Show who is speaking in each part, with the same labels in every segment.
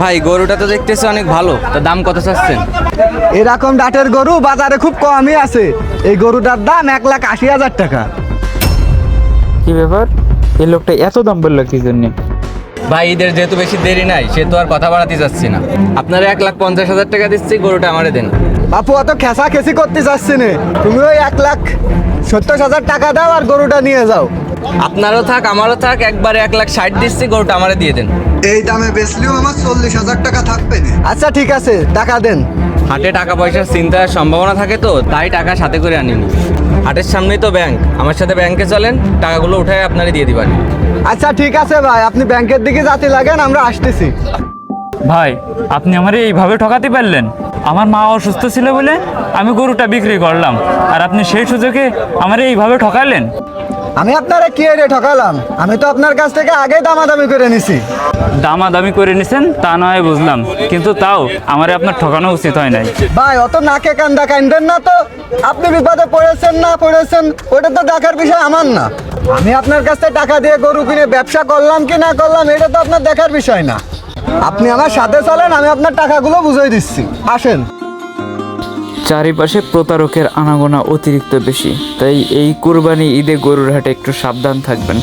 Speaker 1: ভাই গরুটা তো দেখতেছি অনেক ভালো, তা দাম কত চাচ্ছেন?
Speaker 2: এরকম ডাটের গরু বাজারে খুব কমই আছে। এই গরুটার দাম 1,80,000 টাকা।
Speaker 3: কি ব্যাপার, এই লোকটা এত দাম বললো কি জন্য?
Speaker 1: ভাই ঈদের যেহেতু বেশি দেরি নাই, সে তো আর কথা বাড়াতে যাচ্ছি না। আপনারা 1,50,000 টাকা দিচ্ছি, গরুটা আমারে দেন।
Speaker 2: বাপু অত খেসা খেসি করতে চাচ্ছি না, তুমি ওই 1,70,000 টাকা দাও আর গরুটা নিয়ে যাও।
Speaker 1: আপনারও থাক আমারও থাক, একবারে 1,60,000 দিচ্ছি, গরুটা আমারে দিয়ে দেন।
Speaker 2: এই দামে বেচলেও আমার 40,000 টাকা থাকবে না। আচ্ছা ঠিক আছে, টাকা দেন।
Speaker 1: হাটে টাকা পয়সার চিন্তার সম্ভাবনা থাকে তো, তাই টাকা সাথে করে আনিনি। হাটের সামনেই তো ব্যাংক, আমার সাথে ব্যাংকে চলেন, টাকাগুলো উঠায় আপনারে দিয়ে দিবেন।
Speaker 2: আচ্ছা ঠিক আছে ভাই, আপনি ব্যাংকের দিকে যাতে লাগেন, আমরা আসতেছি।
Speaker 3: ভাই আপনি আমারে এইভাবে ঠকাতে পারলেন? আমার মা অসুস্থ ছিল বলে আমি গরুটা বিক্রি করলাম, আর আপনি সেই সুযোগে আমারে এইভাবে ঠকালেন?
Speaker 2: আমি আপনারা কি রে ঠকালাম? আমি তো আপনার কাছ থেকে আগেই দামাদামি করে নিছি।
Speaker 3: দামাদামি করে নিছেন তা নয় বুঝলাম, কিন্তু তাও আমারে আপনার ঠকানো উচিত হয় নাই।
Speaker 2: ভাই অত নাকে কান্দা কান্দেন না তো। আপনি বিপদে পড়েছেন না পড়েছেন ওটা তো দেখার বিষয় আমার না। আমি আপনার কাছ থেকে টাকা দিয়ে গরু কিনে ব্যবসা করলাম কি না করলাম এটা তো আপনার দেখার বিষয় না। আপনি আমার সাথে চলেন, আমি আপনার টাকাগুলো বুঝিয়ে দিচ্ছি, আসেন।
Speaker 3: চারিপাশে প্রতারকের আনাগোনা অতিরিক্ত বেশি, তাই এই কুরবানি ঈদে গরুর হাটে একটু সাবধান থাকবেন,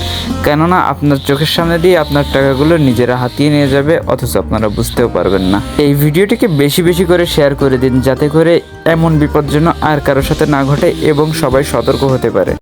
Speaker 3: কেননা আপনার চোখের সামনে দিয়ে আপনার টাকাগুলো নিজেরা হাতিয়ে নিয়ে যাবে, অথচ আপনারা বুঝতেও পারবেন না। এই ভিডিওটিকে বেশি বেশি করে শেয়ার করে দিন, যাতে করে এমন বিপদ যেন আর কারোর সাথে না ঘটে এবং সবাই সতর্ক হতে পারে।